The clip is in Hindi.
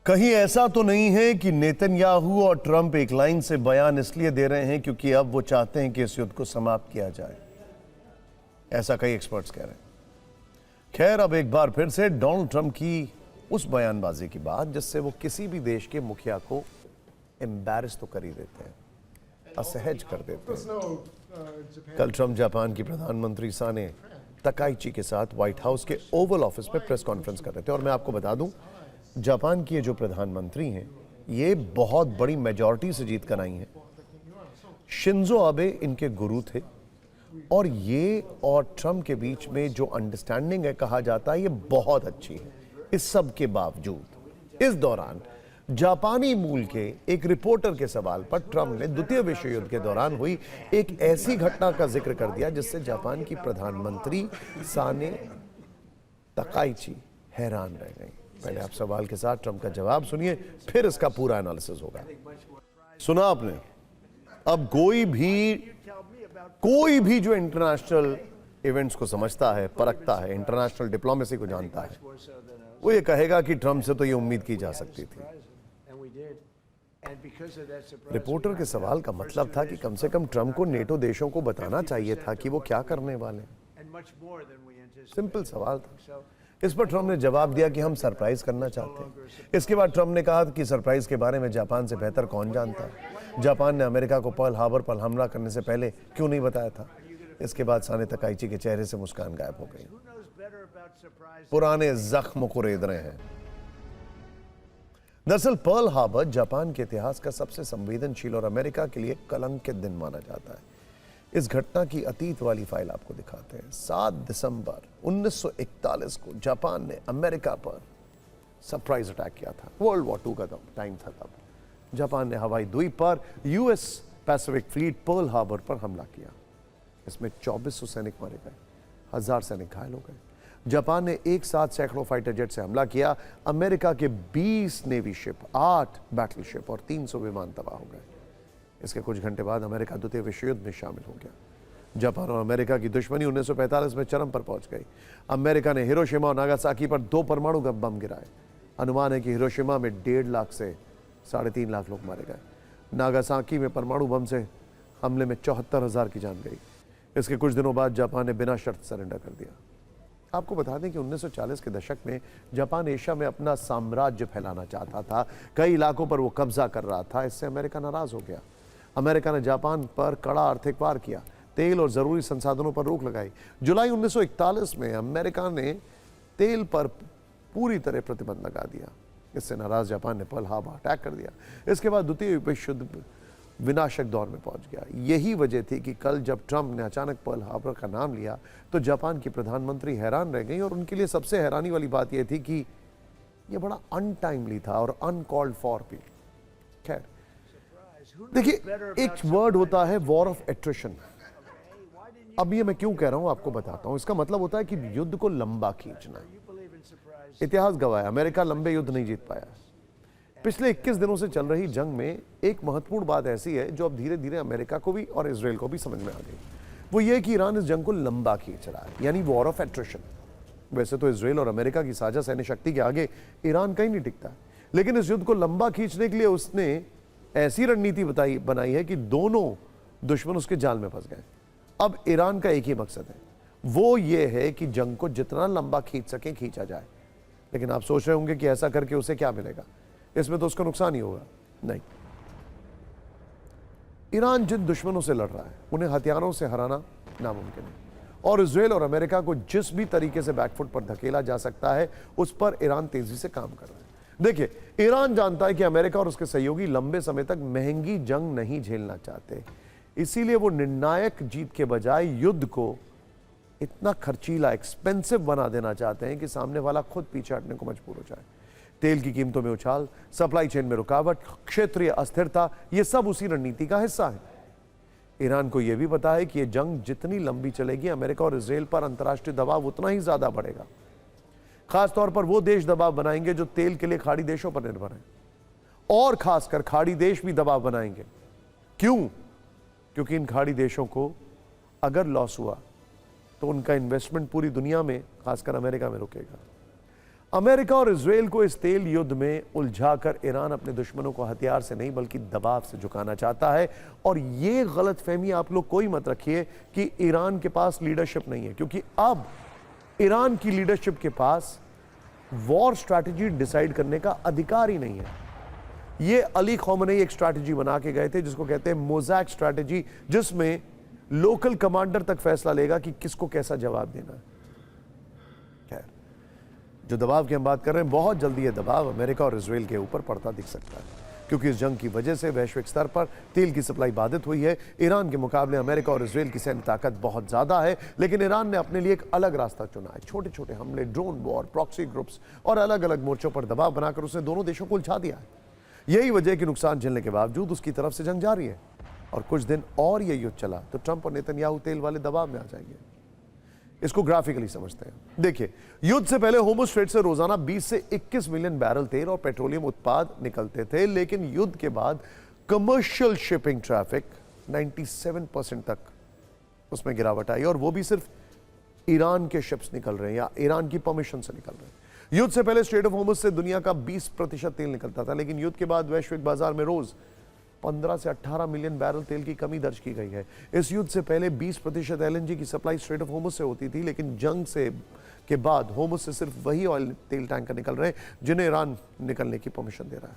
कहीं ऐसा तो नहीं है कि नेतन्याहू और ट्रंप एक लाइन से बयान इसलिए दे रहे हैं क्योंकि अब वो चाहते हैं कि इस युद्ध को समाप्त किया जाए, ऐसा कई एक्सपर्ट्स कह रहे हैं। खैर, अब एक बार फिर से डोनाल्ड ट्रंप की उस बयानबाजी की बात जिससे वो किसी भी देश के मुखिया को एम्बैरस तो कर ही देते हैं, असहज कर देते हैं। कल ट्रंप जापान की प्रधानमंत्री साने तकाइची के साथ व्हाइट हाउस के ओवल ऑफिस में प्रेस कॉन्फ्रेंस कर रहे थे। और मैं आपको बता दूं, जापान की जो प्रधानमंत्री हैं ये बहुत बड़ी मेजॉरिटी से जीत कर आई हैं। शिंजो आबे इनके गुरु थे और ये और ट्रंप के बीच में जो अंडरस्टैंडिंग है, कहा जाता है, ये बहुत अच्छी है। इस सब के बावजूद इस दौरान जापानी मूल के एक रिपोर्टर के सवाल पर ट्रंप ने द्वितीय विश्व युद्ध के दौरान हुई एक ऐसी घटना का जिक्र कर दिया जिससे जापान की प्रधानमंत्री साने तकाइची हैरान रह गई। पहले आप सवाल के साथ ट्रंप का जवाब सुनिए, फिर इसका पूरा एनालिसिस होगा। सुना आपने? अब कोई भी जो इंटरनेशनल इवेंट्स को समझता है, परखता है, इंटरनेशनल डिप्लोमेसी को जानता है, वो ये कहेगा कि ट्रंप से तो ये उम्मीद की जा सकती थी। रिपोर्टर के सवाल का मतलब था कि कम से कम ट्रंप को नेटो देशों को बताना चाहिए था कि वो क्या करने वाले। सिंपल सवाल था। इस पर ट्रंप ने जवाब दिया कि हम सरप्राइज करना चाहते हैं। इसके बाद ट्रंप ने कहा कि सरप्राइज के बारे में जापान से बेहतर कौन जानता है। जापान ने अमेरिका को पर्ल हार्बर पर हमला करने से पहले क्यों नहीं बताया था। इसके बाद साने तकाइची के चेहरे से मुस्कान गायब हो गई। पुराने जख्म को रेद रहे हैं। दरअसल पर्ल हार्बर जापान के इतिहास का सबसे संवेदनशील और अमेरिका के लिए कलंकित दिन माना जाता है। इस घटना की अतीत वाली फाइल आपको दिखाते हैं। 7 दिसंबर 1941 को जापान ने अमेरिका पर सरप्राइज अटैक किया था। वर्ल्ड वॉर 2 का टाइम था तब। जापान ने हवाई द्वीप पर US Pacific fleet Pearl Harbor पर हमला किया। इसमें 2400 सैनिक मारे गए, 1000 सैनिक घायल हो गए। जापान ने एक साथ सैकड़ों फाइटर जेट से हमला किया। अमेरिका के 20 नेवी शिप, 8 बैटलशिप और 300 विमान तबाह हो गए। इसके कुछ घंटे बाद अमेरिका द्वितीय विश्व युद्ध में शामिल हो गया। जापान और अमेरिका की दुश्मनी 1945 में चरम पर पहुंच गई। अमेरिका ने हिरोशिमा और नागासाकी पर 2 परमाणु बम गिराए। अनुमान है कि हिरोशिमा में 1.5 लाख से 3.5 लाख लोग मारे गए। नागासाकी में परमाणु बम से हमले में 74,000 की जान गई। इसके कुछ दिनों बाद जापान ने बिना शर्त सरेंडर कर दिया। आपको बता दें कि 1940 के दशक में जापान एशिया में अपना साम्राज्य फैलाना चाहता था। कई इलाकों पर वो कब्जा कर रहा था। इससे अमेरिका नाराज हो गया। अमेरिका ने जापान पर कड़ा आर्थिक वार किया, तेल और जरूरी संसाधनों पर रोक लगाई। जुलाई 1941 में अमेरिका ने तेल पर पूरी तरह प्रतिबंध लगा दिया। इससे नाराज जापान ने पर्ल हार्बर अटैक कर दिया। इसके बाद द्वितीय विश्व युद्ध विनाशक दौर में पहुंच गया। यही वजह थी कि कल जब ट्रंप ने अचानक पर्ल हार्बर का नाम लिया तो जापान की प्रधानमंत्री हैरान रह गई। और उनके लिए सबसे हैरानी वाली बात यह थी कि यह बड़ा अनटाइमली था और अनकॉल्ड फॉर भी। खैर, देखिए, एक वर्ड होता है वॉर ऑफ एट्रिशन। अब ये मैं क्यों कह रहा हूं आपको बताता हूं। इसका मतलब होता है कि युद्ध को लंबा खींचना। इतिहास गवाह है, अमेरिका लंबे युद्ध नहीं जीत पाया। पिछले 21 दिनों से चल रही जंग में एक महत्वपूर्ण बात ऐसी है जो अब धीरे धीरे अमेरिका को भी और इजराइल को भी समझ में आ गई। वो ये कि ईरान इस जंग को लंबा खींच रहा है, यानी वॉर ऑफ एट्रिशन। वैसे तो इजराइल और अमेरिका की साझा सैन्य शक्ति के आगे ईरान कहीं नहीं टिकता, लेकिन इस युद्ध को लंबा खींचने के लिए उसने ऐसी रणनीति बनाई है कि दोनों दुश्मन उसके जाल में फंस गए। अब ईरान का एक ही मकसद है, वो ये है कि जंग को जितना लंबा खींच सके खींचा जाए। लेकिन आप सोच रहे होंगे कि ऐसा करके उसे क्या मिलेगा, इसमें तो उसका नुकसान ही होगा। नहीं, ईरान जिन दुश्मनों से लड़ रहा है उन्हें हथियारों से हराना नामुमकिन है। और इजराइल और अमेरिका को जिस भी तरीके से बैकफुट पर धकेला जा सकता है उस पर ईरान तेजी से काम कर रहा है। देखिए, ईरान जानता है कि अमेरिका और उसके सहयोगी लंबे समय तक महंगी जंग नहीं झेलना चाहते। इसीलिए वो निर्णायक जीत के बजाय युद्ध को इतना खर्चीला, एक्सपेंसिव बना देना चाहते हैं कि सामने वाला खुद पीछे हटने को मजबूर हो जाए। तेल की कीमतों में उछाल, सप्लाई चेन में रुकावट, क्षेत्रीय अस्थिरता, ये सब उसी रणनीति का हिस्सा है। ईरान को यह भी पता है कि यह जंग जितनी लंबी चलेगी, अमेरिका और इजराइल पर अंतर्राष्ट्रीय दबाव उतना ही ज्यादा बढ़ेगा। खासतौर पर वो देश दबाव बनाएंगे जो तेल के लिए खाड़ी देशों पर निर्भर हैं, और खासकर खाड़ी देश भी दबाव बनाएंगे। क्यों? क्योंकि इन खाड़ी देशों को अगर लॉस हुआ तो उनका इन्वेस्टमेंट पूरी दुनिया में, खासकर अमेरिका में, रुकेगा। अमेरिका और इजराइल को इस तेल युद्ध में उलझाकर ईरान अपने दुश्मनों को हथियार से नहीं बल्कि दबाव से झुकाना चाहता है। और ये गलतफहमी आप लोग कोई मत रखिए कि ईरान के पास लीडरशिप नहीं है, क्योंकि अब ईरान की लीडरशिप के पास वॉर स्ट्रैटेजी डिसाइड करने का अधिकार ही नहीं है। ये अली खौमेनी एक स्ट्रैटेजी बना के गए थे जिसको कहते हैं मोज़ैक स्ट्रैटेजी, जिसमें लोकल कमांडर तक फैसला लेगा कि किसको कैसा जवाब देना है। खैर, जो दबाव की हम बात कर रहे हैं, बहुत जल्दी ये दबाव अमेरिका और इजराइल के ऊपर पड़ता दिख सकता है, क्योंकि इस जंग की वजह से वैश्विक स्तर पर तेल की सप्लाई बाधित हुई है। ईरान के मुकाबले अमेरिका और इजराइल की सैन्य ताकत बहुत ज्यादा है, लेकिन ईरान ने अपने लिए एक अलग रास्ता चुना है। छोटे छोटे हमले, ड्रोन वॉर, प्रॉक्सी ग्रुप्स और अलग अलग मोर्चों पर दबाव बनाकर उसने दोनों देशों को उलझा दिया है। यही वजह है कि नुकसान झेलने के बावजूद उसकी तरफ से जंग जारी है, और कुछ दिन और ये युद्ध चला तो ट्रंप और नेतन्याहू तेल वाले दबाव में आ जाएंगे। इसको ग्राफिकली समझते हैं। देखिए, युद्ध से पहले होर्मुज़ स्ट्रेट से रोजाना 20 से 21 मिलियन बैरल तेल और पेट्रोलियम उत्पाद निकलते थे, लेकिन युद्ध के बाद कमर्शियल शिपिंग ट्रैफिक 97% तक उसमें गिरावट आई, और वो भी सिर्फ ईरान के शिप्स निकल रहे हैं या ईरान की परमिशन से निकल रहे हैं। युद्ध से पहले स्ट्रेट ऑफ होर्मुज़ से दुनिया का 20% तेल निकलता था, लेकिन युद्ध के बाद वैश्विक बाजार में रोज 15 से 18 मिलियन बैरल तेल की कमी दर्ज की गई है। इस युद्ध से पहले 20% एलएनजी की सप्लाई स्ट्रेट ऑफ होर्मुज़ से होती थी, लेकिन जंग से के बाद होर्मुज़ से सिर्फ वही ऑयल तेल टैंकर निकल रहे हैं जिन्हें ईरान निकलने की परमिशन दे रहा है।